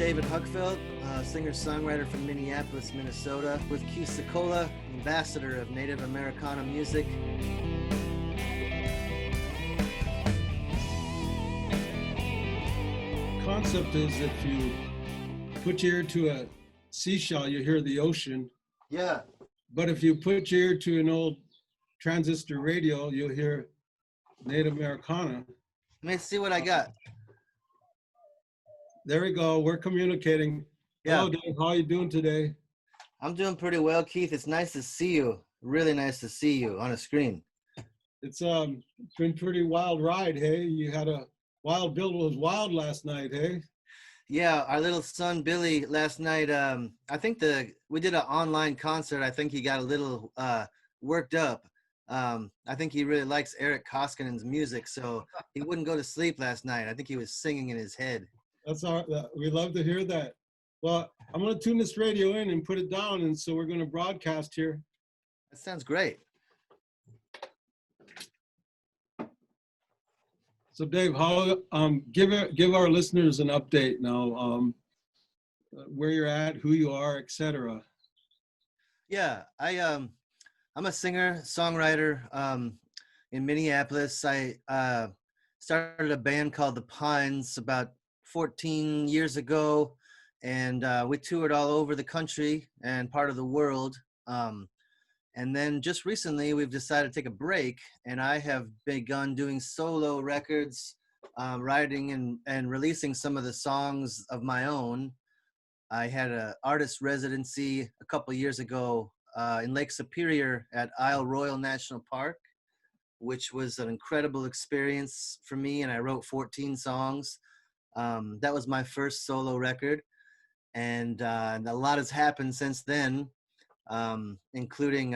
David Huckfelt, singer-songwriter from Minneapolis, Minnesota, with Keith Secola, ambassador of Native Americana music. Concept is if you put your ear to a seashell, you hear the ocean. Yeah. But if you put your ear to an old transistor radio, you'll hear Native Americana. Let me see what I got. There we go. We're communicating. Yeah. Hello, Dave. How are you doing today? I'm doing pretty well, Keith. It's nice to see you. Really nice to see you on a screen. It's been pretty wild ride, hey? You had a Wild Bill was wild last night, hey? Yeah, our little son Billy last night. I think we did an online concert. I think he got a little worked up. I think he really likes Eric Koskinen's music, so he wouldn't go to sleep last night. I think he was singing in his head. We love to hear that. Well, I'm going to tune this radio in and put it down, and so we're going to broadcast here. That sounds great. So, Dave, how give our listeners an update now, where you're at, who you are, etc. Yeah, I'm a singer songwriter in Minneapolis. I started a band called the Pines about 14 years ago, and we toured all over the country and part of the world. And then just recently we've decided to take a break, and I have begun doing solo records, writing and releasing some of the songs of my own. I had an artist residency a couple years ago in Lake Superior at Isle Royale National Park, which was an incredible experience for me, and I wrote 14 songs. That was my first solo record, and a lot has happened since then, including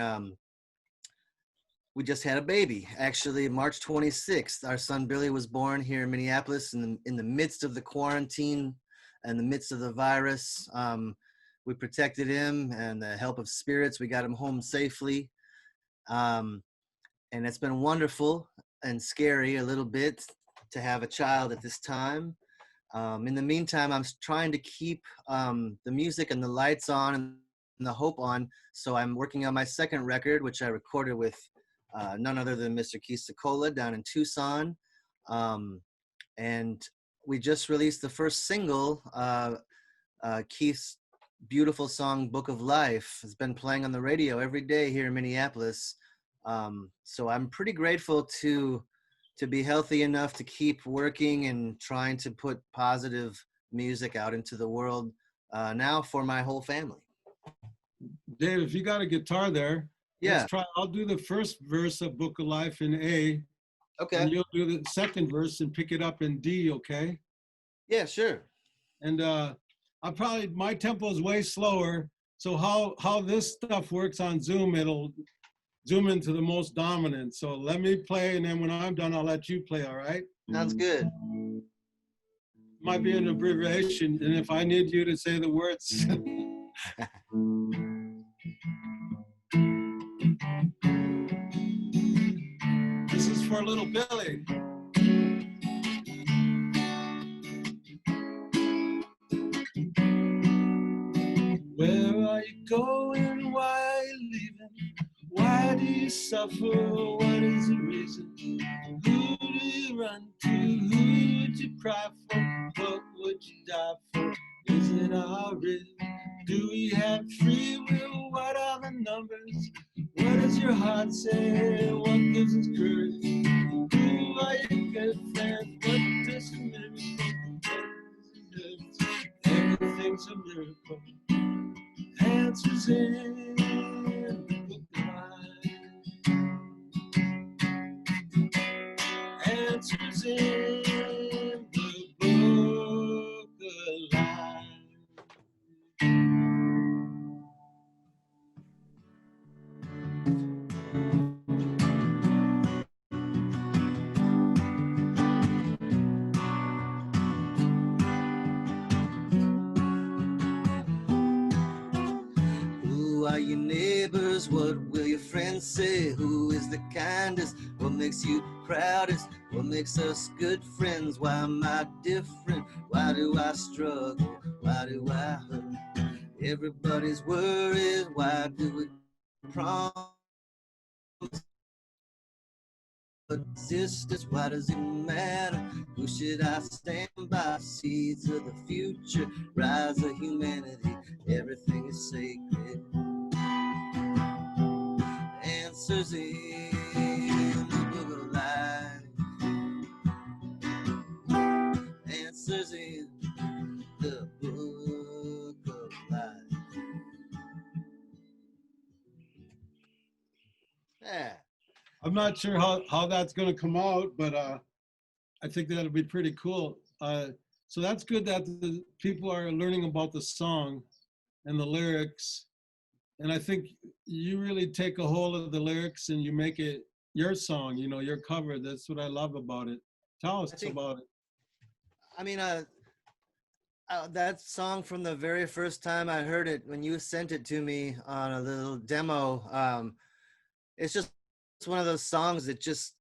we just had a baby. Actually, March 26th, our son Billy was born here in Minneapolis in the midst of the quarantine and the midst of the virus. We protected him, and the help of spirits, we got him home safely. And it's been wonderful and scary a little bit to have a child at this time. In the meantime, I'm trying to keep the music and the lights on and the hope on. So I'm working on my second record, which I recorded with none other than Mr. Keith Secola down in Tucson. And we just released the first single, Keith's beautiful song, Book of Life, has been playing on the radio every day here in Minneapolis. So I'm pretty grateful to be healthy enough to keep working and trying to put positive music out into the world now for my whole family. Dave, if you got a guitar there, yeah, let's try. I'll do the first verse of Book of Life in A. Okay. And you'll do the second verse and pick it up in D, okay? Yeah, sure. And my tempo is way slower. So how this stuff works on Zoom, it'll zoom into the most dominant. So let me play, and then when I'm done, I'll let you play, all right? Sounds good. Might be an abbreviation, and if I need you to say the words. This is for little Billy. Where are you going? Why are you leaving? Why do you suffer? What is the reason? Who do you run to? Who would you cry for? What would you die for? Is it our risk? Do we have free will? What are the numbers? What does your heart say? What gives us courage? Who are your good friends? What does a miracle? Everything's a miracle. Answers in the book of life. Answers in the book of life. Who are your neighbors? What will your friends say? Who is the kindest? What makes makes you proudest? What makes us good friends? Why am I different? Why do I struggle? Why do I hurt? Everybody's worried. Why do we promise existence? Why does it matter? Who should I stand by? Seeds of the future, rise of humanity. Everything is sacred. Answers in the book of life. Answers in the book of life. Yeah. I'm not sure how that's going to come out, but I think that'll be pretty cool. So that's good that the people are learning about the song and the lyrics. And I think you really take a hold of the lyrics and you make it your song, you know, your cover. That's what I love about it. Tell us about it. I mean, that song from the very first time I heard it, when you sent it to me on a little demo, it's just one of those songs that just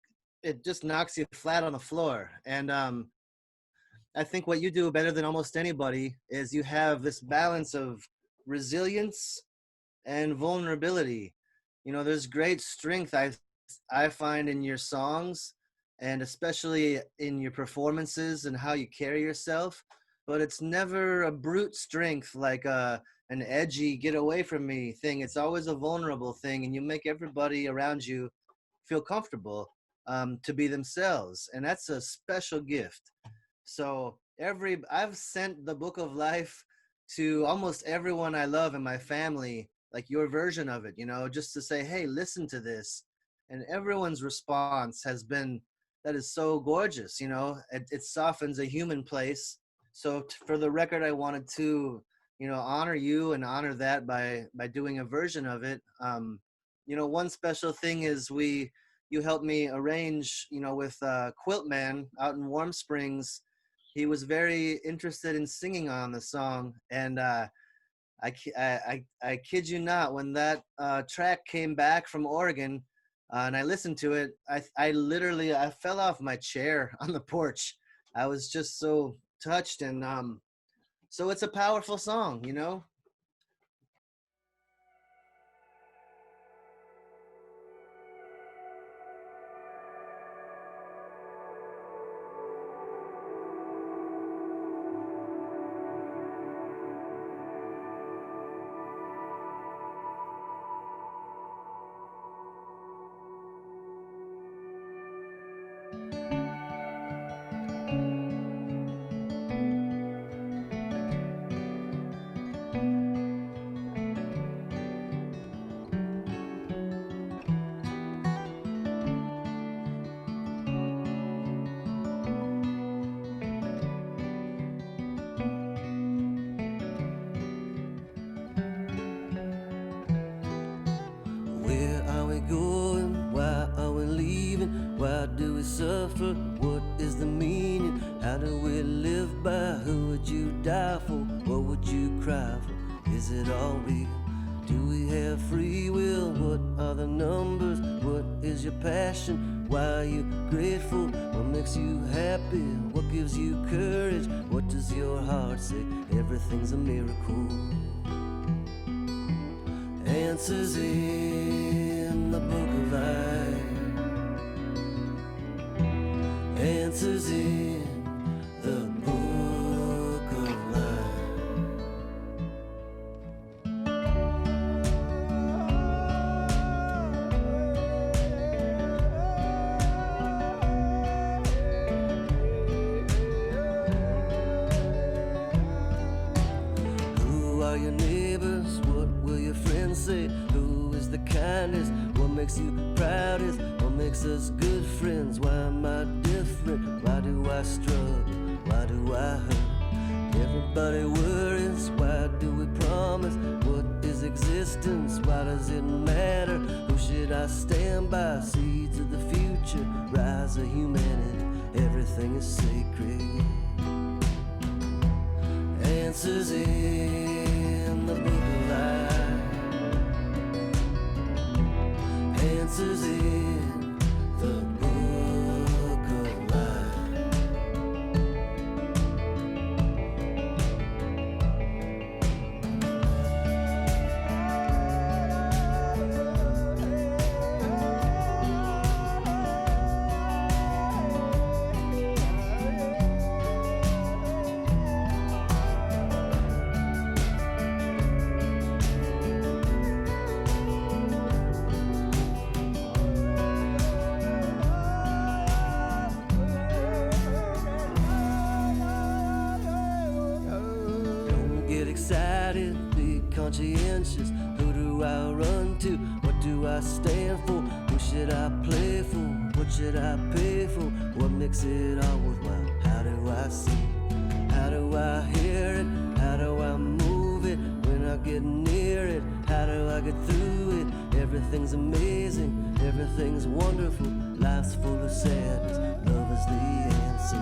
knocks you flat on the floor. And I think what you do better than almost anybody is you have this balance of resilience and vulnerability. You know, there's great strength I find in your songs, and especially in your performances and how you carry yourself. But it's never a brute strength like an edgy get away from me thing. It's always a vulnerable thing, and you make everybody around you feel comfortable to be themselves, and that's a special gift. So I've sent the Book of Life to almost everyone I love in my family, like your version of it, you know, just to say, hey, listen to this. And everyone's response has been, that is so gorgeous, you know, it softens a human place. So for the record, I wanted to, you know, honor you and honor that by doing a version of it. You know, one special thing is you helped me arrange, you know, with Quilt Man out in Warm Springs. He was very interested in singing on the song, and I kid you not, when that track came back from Oregon and I listened to it, I literally fell off my chair on the porch. I was just so touched, and so it's a powerful song, you know. Where are we going? Why are we leaving? Why do we suffer? What is the meaning? How do we live by? Who would you die for? What would you cry for? Is it all real? Do we have free will? What are the numbers? What is your passion? Why are you grateful? What makes you happy? What gives you courage? What does your heart say? Everything's a miracle. Answers in the book of life. Answers in the book of life. Who are your neighbors? What will your friends say? Who is the kindest? What makes you proudest? What makes us good friends? Why am I different? Why do I struggle? Why do I hurt? Everybody worries. Why do we promise? What is existence? Why does it matter? Who should I stand by? Seeds of the future, rise of humanity. Everything is sacred. Answers in the book of life. Answers in the book conscientious? Who do I run to? What do I stand for? Who should I play for? What should I pay for? What makes it all worthwhile? How do I see? How do I hear it? How do I move it? When I get near it, how do I get through it? Everything's amazing, everything's wonderful. Life's full of sadness, love is the answer.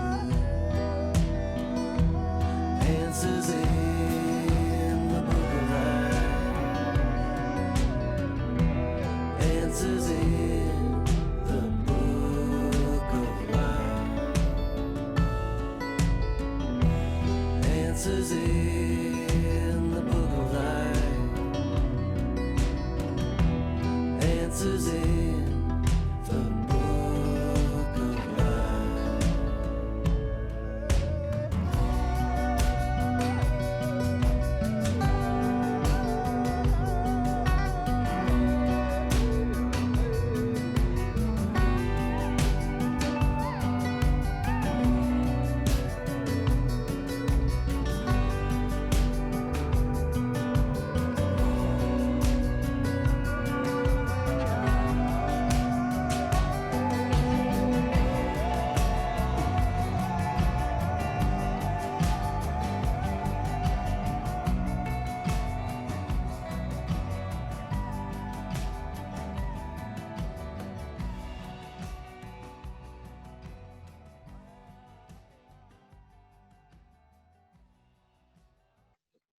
Answers in the book of life. Answers in the book of life. Answers in the book of life. Answers in the book of life.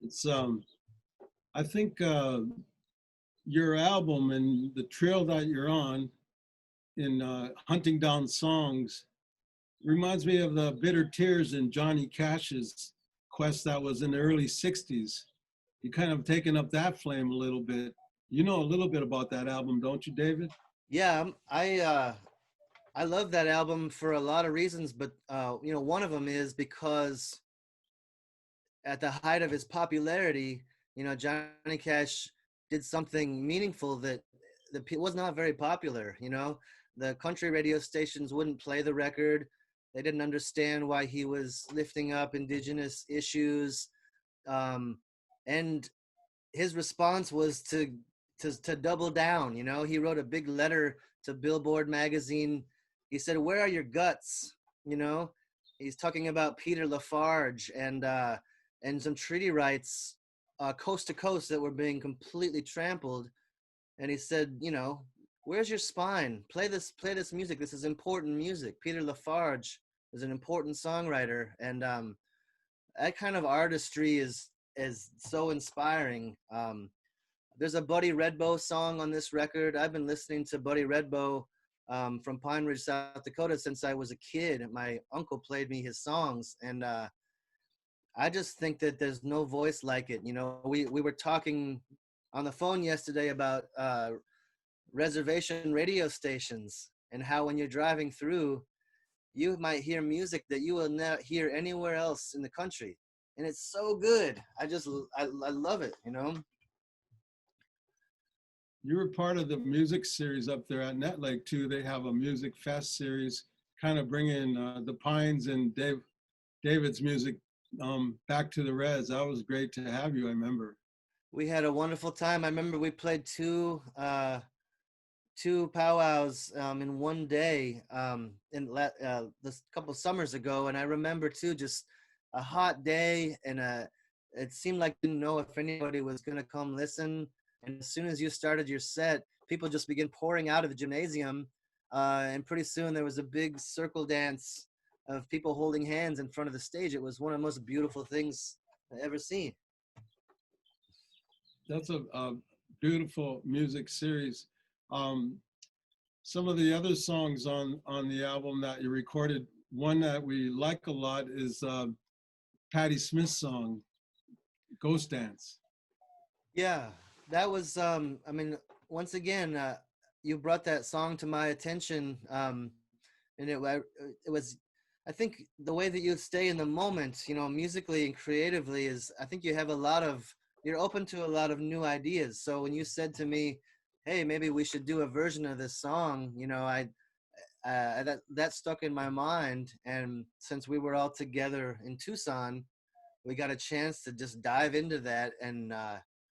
It's I think your album and the trail that you're on in hunting down songs reminds me of the Bitter Tears in Johnny Cash's quest that was in the early 60s. You kind of taken up that flame a little bit. You know a little bit about that album, don't you, David? Yeah, I love that album for a lot of reasons, but you know, one of them is because at the height of his popularity, you know, Johnny Cash did something meaningful that was not very popular. You know, the country radio stations wouldn't play the record. They didn't understand why he was lifting up indigenous issues, and his response was to double down. You know, he wrote a big letter to Billboard magazine. He said, "Where are your guts?" You know, he's talking about Peter Lafarge and some treaty rights coast to coast that were being completely trampled. And he said, you know, where's your spine? Play this music. This is important music. Peter Lafarge is an important songwriter, and that kind of artistry is so inspiring. There's a Buddy Redbow song on this record. I've been listening to Buddy Redbow from Pine Ridge, South Dakota since I was a kid. My uncle played me his songs, and I just think that there's no voice like it. You know, we were talking on the phone yesterday about reservation radio stations and how when you're driving through, you might hear music that you will not hear anywhere else in the country. And it's so good. I love it, you know? You were part of the music series up there at Net Lake too. They have a music fest series, kind of bringing the Pines and David's music back to the res. That was great to have you, I remember. We had a wonderful time. I remember we played two powwows in one day this couple summers ago, and I remember too just a hot day, and it seemed like didn't know if anybody was going to come listen. And as soon as you started your set, people just began pouring out of the gymnasium, and pretty soon there was a big circle dance of people holding hands in front of the stage. It was one of the most beautiful things I've ever seen. That's a beautiful music series. Some of the other songs on the album that you recorded, one that we like a lot is Patti Smith's song, Ghost Dance. Yeah, that was, I mean, once again, you brought that song to my attention, and it was, I think the way that you stay in the moment, you know, musically and creatively is, I think you have you're open to a lot of new ideas. So when you said to me, hey, maybe we should do a version of this song, you know, that stuck in my mind. And since we were all together in Tucson, we got a chance to just dive into that and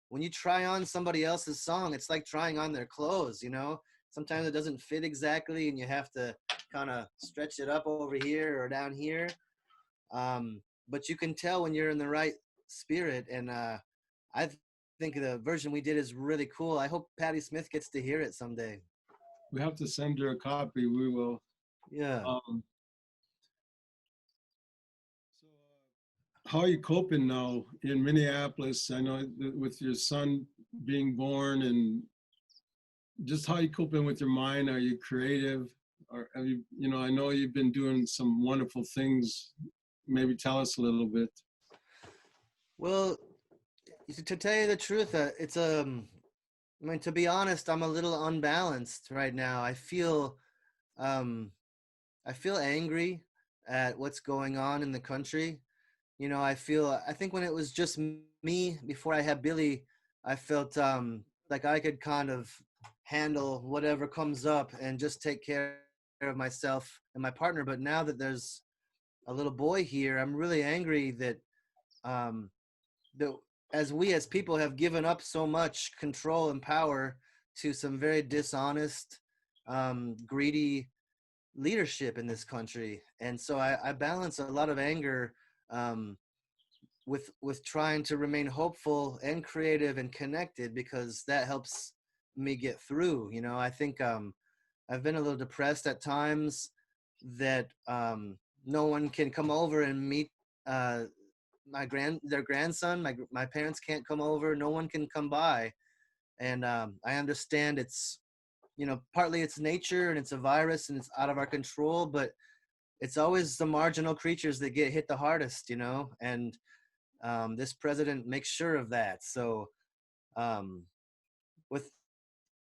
when you try on somebody else's song, it's like trying on their clothes, you know? Sometimes it doesn't fit exactly and you have to kind of stretch it up over here or down here. But you can tell when you're in the right spirit. And I think the version we did is really cool. I hope Patti Smith gets to hear it someday. We have to send her a copy. We will. Yeah. So, how are you coping now in Minneapolis? I know with your son being born, and just how you coping with your mind. Are you creative? Or have you, you know, I know you've been doing some wonderful things. Maybe tell us a little bit. Well, to tell you the truth, I mean, to be honest, I'm a little unbalanced right now. Um, I feel angry at what's going on in the country. You know, I think when it was just me before I had Billy, I felt like I could kind of handle whatever comes up and just take care of myself and my partner. But now that there's a little boy here, I'm really angry that um, that as we as people have given up so much control and power to some very dishonest, greedy leadership in this country. And so I balance a lot of anger um, with trying to remain hopeful and creative and connected, because that helps me get through. You know, I think I've been a little depressed at times that no one can come over and meet uh, their grandson. My parents can't come over. No one can come by, and I understand it's, you know, partly it's nature and it's a virus and it's out of our control, but it's always the marginal creatures that get hit the hardest, you know, and this president makes sure of that. So um, with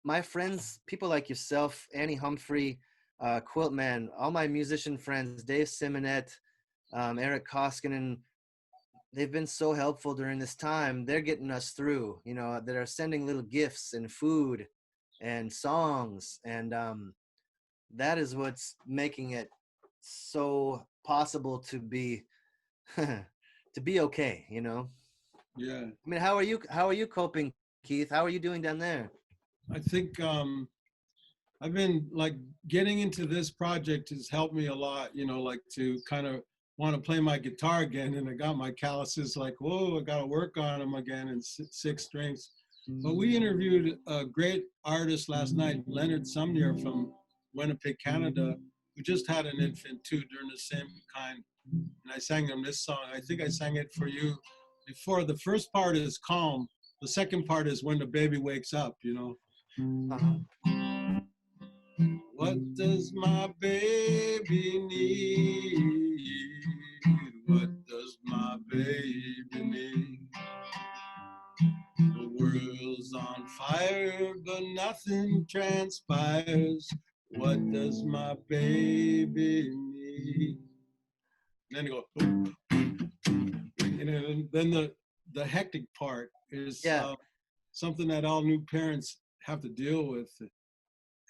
my friends, people like yourself, Annie Humphrey, Quiltman, all my musician friends, Dave Simonet, Eric Koskinen, they've been so helpful during this time. They're getting us through, you know, that are sending little gifts and food and songs. And that is what's making it so possible to be to be okay, you know. Yeah, I mean, how are you coping, Keith? How are you doing down there? I think I've been like getting into this project has helped me a lot, you know, like to kind of want to play my guitar again. And I got my calluses like, whoa, I got to work on them again in six strings. But we interviewed a great artist last night, Leonard Sumner from Winnipeg, Canada, who just had an infant too during the same kind. And I sang him this song. I think I sang it for you before. The first part is calm. The second part is when the baby wakes up, you know. Uh-huh. What does my baby need? What does my baby need? The world's on fire, but nothing transpires. What does my baby need? And then you go, and then the hectic part is Yeah, something that all new parents have to deal with.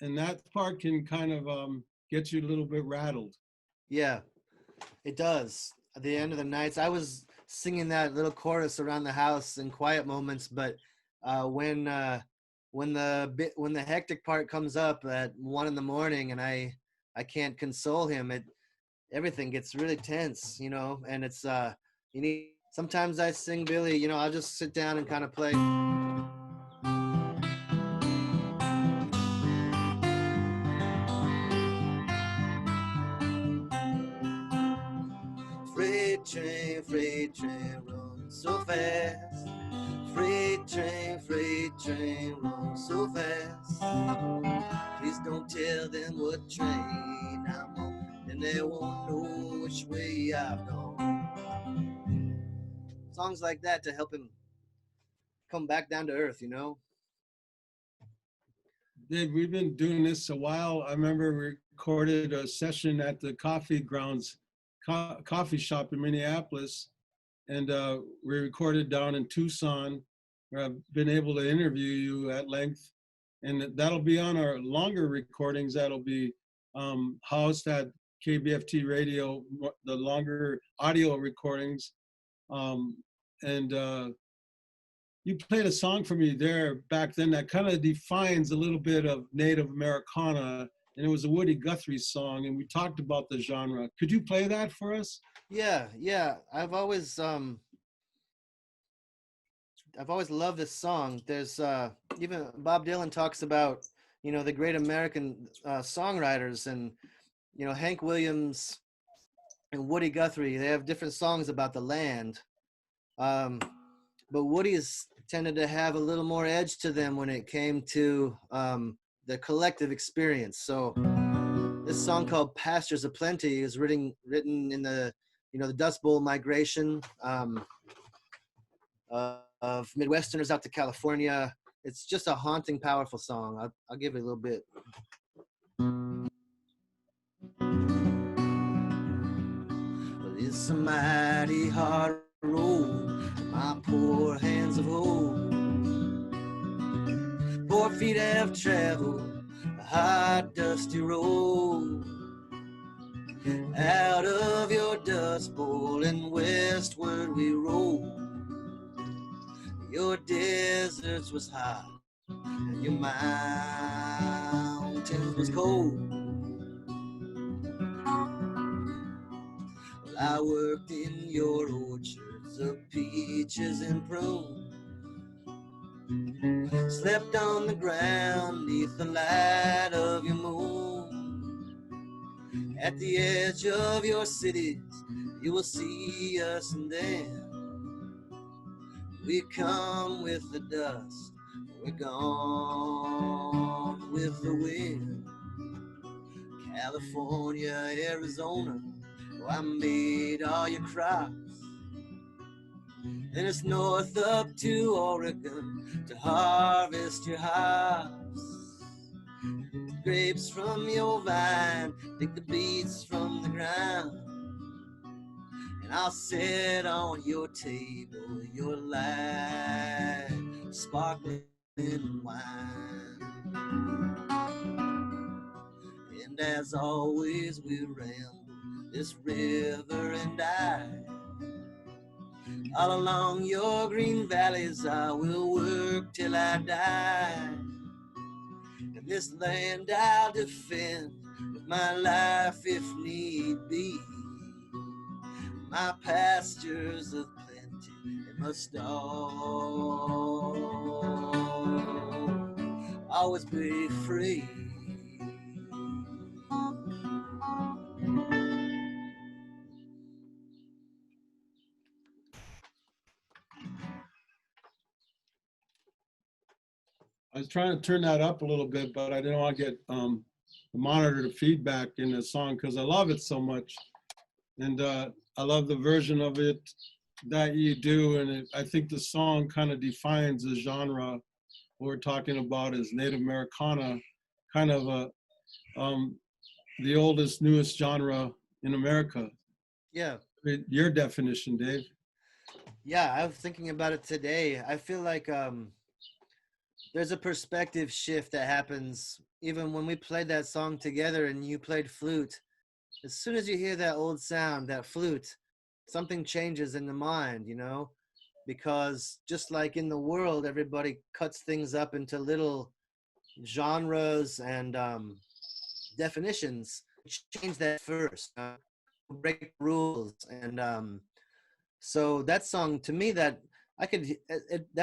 And that part can kind of get you a little bit rattled. yeah, it does. At the end of the nights, I was singing that little chorus around the house in quiet moments, but uh, when uh, when the hectic part comes up at 1 in the morning and I can't console him, everything gets really tense, you know. And it's you need. Sometimes I sing Billy, you know. I'll just sit down and kind of play. Freight train, run so fast. Freight train, run so fast. Please don't tell them what train I'm on, and they won't know which way I've gone. Songs like that to help him come back down to earth, you know? Dave, we've been doing this a while. I remember we recorded a session at the Coffee Grounds coffee shop in Minneapolis, and we recorded down in Tucson, where I've been able to interview you at length. And that'll be on our longer recordings. That'll be housed at KBFT Radio, the longer audio recordings. Um, and you played a song for me there back then that kind of defines a little bit of Native Americana, and it was a Woody Guthrie song, and we talked about the genre. Could you play that for us? Yeah, yeah. I've always loved this song. There's even Bob Dylan talks about, the great American songwriters, and Hank Williams and Woody Guthrie. They have different songs about the land, um, but Woody's tended to have a little more edge to them when it came to the collective experience. So this song called "Pastures of Plenty" is written in the Dust Bowl migration. Of Midwesterners out to California. It's just a haunting, powerful song. I'll give it a little bit. Well, it's a mighty hard road my poor hands have hold. 4 feet have traveled a hot, dusty road. Out of your dust bowl and westward we roll. Your deserts was hot and your mountains was cold. Well, I worked in your orchards of peaches and prunes. Slept on the ground neath the light of your moon. At the edge of your cities, you will see us, and then we come with the dust. We're gone with the wind. California, Arizona, oh, I made all your crops. Then it's north up to Oregon to harvest your hops. Grapes from your vine, pick the beets from the ground. And I'll sit on your table, your light, sparkling wine. And as always we ramble this river and I. All along your green valleys I will work till I die. And this land I'll defend with my life if need be. My pastures of plenty, it must always be free. I was trying to turn that up a little bit, but I didn't want to get the monitor to feedback in the song because I love it so much. And I love the version of it that you do. And I think the song kind of defines the genre. What we're talking about is Native Americana, kind of the oldest, newest genre in America. Yeah. Your definition, Dave. Yeah, I was thinking about it today. I feel like there's a perspective shift that happens even when we played that song together and you played flute. As soon as you hear that old sound, that flute, something changes in the mind, because just like in the world, everybody cuts things up into little genres and definitions. Change that first, break rules. And so that song, to me, that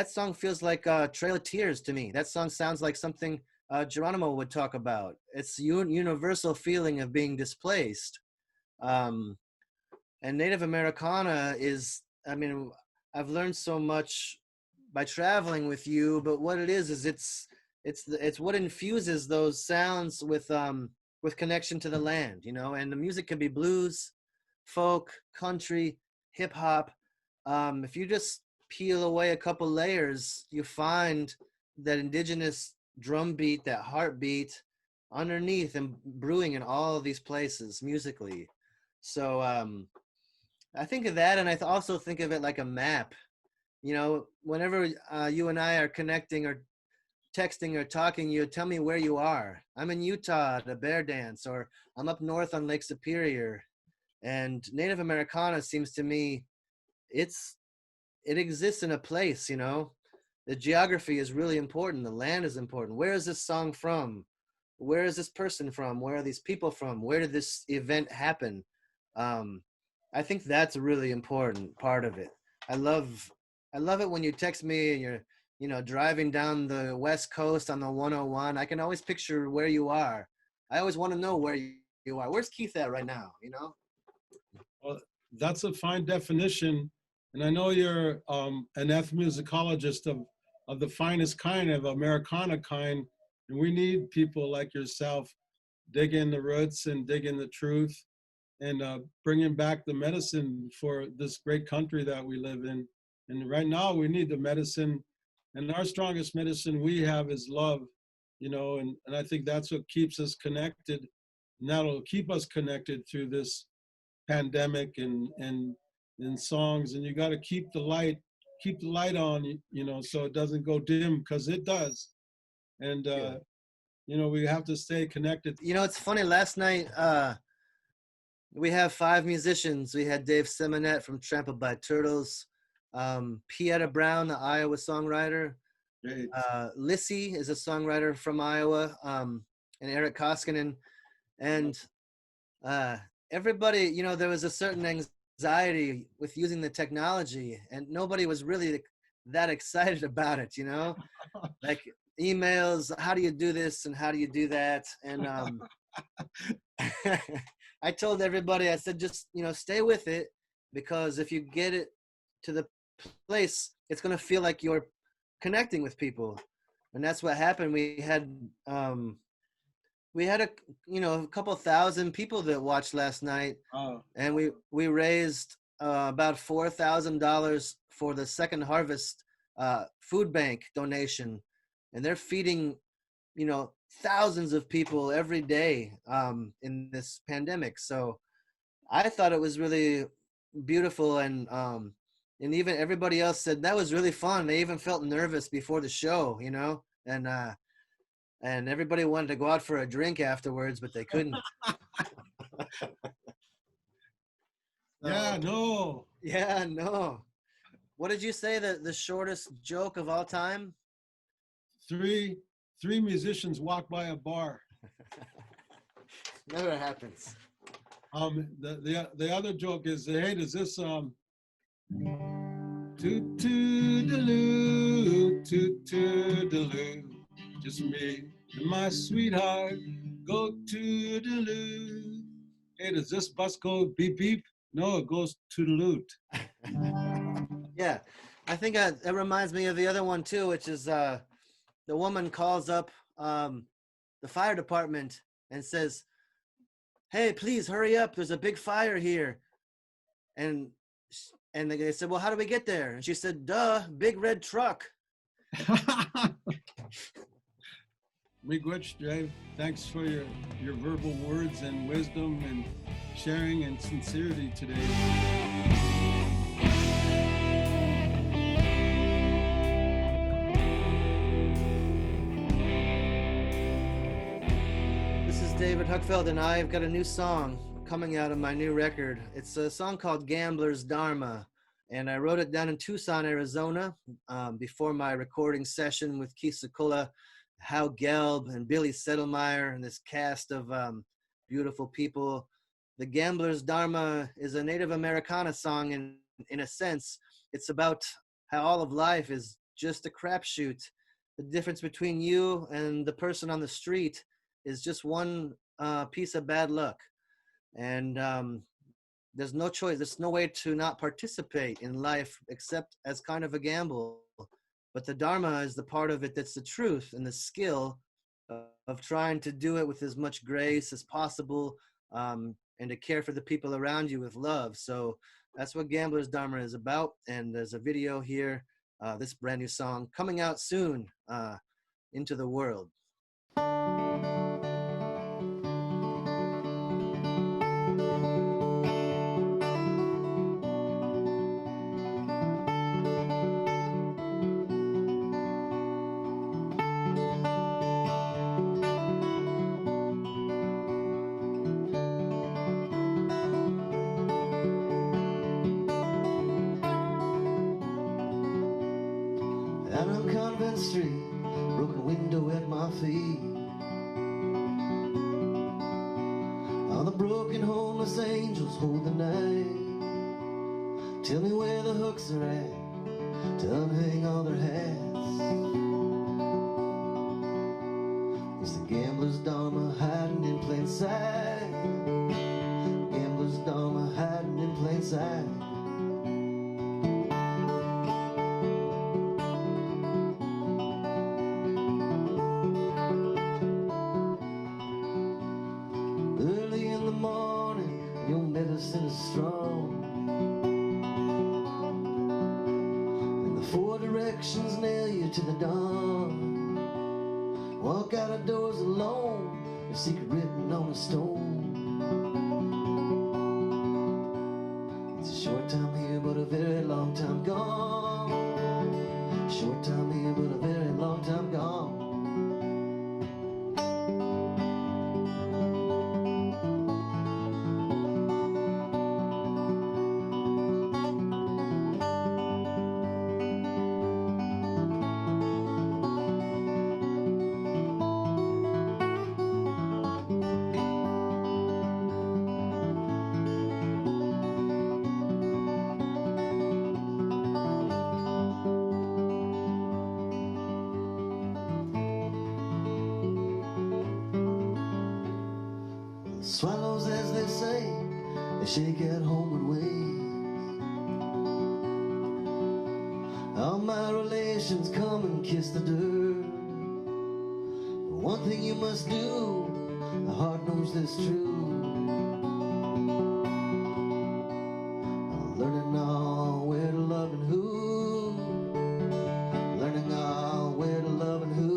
song feels like Trail of Tears to me. That song sounds like something Geronimo would talk about. It's universal feeling of being displaced. And Native Americana is, I've learned so much by traveling with you, but what it is it's what infuses those sounds with connection to the land, and the music can be blues, folk, country, hip hop. If you just peel away a couple layers, you find that indigenous drum beat, that heartbeat underneath and brewing in all of these places musically. So I think of that, and I also think of it like a map. Whenever you and I are connecting or texting or talking, you tell me where you are. I'm in Utah at a bear dance, or I'm up north on Lake Superior. And Native Americana seems to me, it exists in a place, the geography is really important. The land is important. Where is this song from? Where is this person from? Where are these people from? Where did this event happen? Um, I think that's a really important part of it. I love I love it when you text me and you're, driving down the West Coast on the 101. I can always picture where you are. I always want to know where you are. Where's Keith at right now? Well, that's a fine definition. And I know you're an ethnomusicologist of the finest kind, of Americana kind. And we need people like yourself digging the roots and digging the truth and bringing back the medicine for this great country that we live in. And right now we need the medicine. And our strongest medicine we have is love, and I think that's what keeps us connected. And that'll keep us connected through this pandemic and songs. And you got to keep the light on, so it doesn't go dim, because it does. And Yeah. we have to stay connected. It's funny. Last night, we have 5 musicians. We had Dave Simonet from Trampled by Turtles, Pieta Brown, the Iowa songwriter. Great. Lissy is a songwriter from Iowa, and Eric Koskinen. And everybody, there was a certain anxiety with using the technology, and nobody was really that excited about it, like emails, how do you do this and how do you do that? And I told everybody, I said, just, stay with it, because if you get it to the place, it's going to feel like you're connecting with people. And that's what happened. We had a couple thousand people that watched last night. Oh. And we raised about $4,000 for the Second Harvest food bank donation, and they're feeding thousands of people every day in this pandemic. So I thought it was really beautiful, and even everybody else said that was really fun. They even felt nervous before the show, and everybody wanted to go out for a drink afterwards, but they couldn't. Yeah, no. Yeah, no. What did you say, the shortest joke of all time? Three musicians walk by a bar. Never happens. The other joke is, hey, does this Toodaloo, Toodaloo, just me and my sweetheart go Toodaloo. Hey, does this bus go beep beep? No, it goes Toodaloo. Yeah, I think that reminds me of the other one too, which is the woman calls up the fire department and says, "Hey, please hurry up! There's a big fire here." And they said, "Well, how do we get there?" And she said, "Duh, big red truck." Miigwech, Dave, thanks for your verbal words and wisdom and sharing and sincerity today. This is David Huckfelt, and I've got a new song coming out of my new record. It's a song called Gambler's Dharma, and I wrote it down in Tucson, Arizona, before my recording session with Keith Sekula, Hal Gelb, and Billy Settlemeyer, and this cast of beautiful people. The Gambler's Dharma is a Native Americana song, and in a sense, it's about how all of life is just a crapshoot. The difference between you and the person on the street is just one piece of bad luck. And there's no choice. There's no way to not participate in life except as kind of a gamble. But the Dharma is the part of it that's the truth and the skill of trying to do it with as much grace as possible, and to care for the people around you with love. So that's what Gambler's Dharma is about. And there's a video here, this brand new song coming out soon into the world. Out on Convent Street, broken window at my feet. All the broken homeless angels hold the night. Tell me where the hooks are at to unhang all their hats. Is the gambler's dharma hiding in plain sight? Gambler's dharma hiding in plain sight. Early in the morning, your medicine is strong. Four directions nail you to the dawn. Walk out of doors alone, your secret written on a stone. It's a short time here, but a very long time gone. Short time here, but a very long time gone. Swallows, as they say, they shake at homeward ways. All my relations come and kiss the dirt. But one thing you must do, the heart knows this true. Learning all where to love and who. Learning all where to love and who.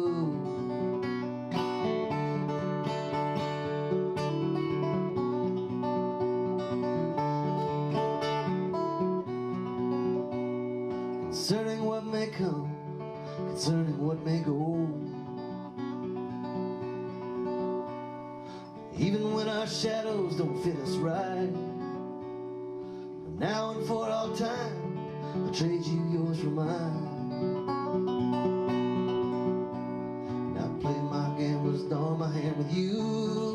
Concerning what may come, concerning what may go. Even when our shadows don't fit us right, from now and for all time, I'll trade you yours for mine. And I'll play my gambler's dawn, my hand with you.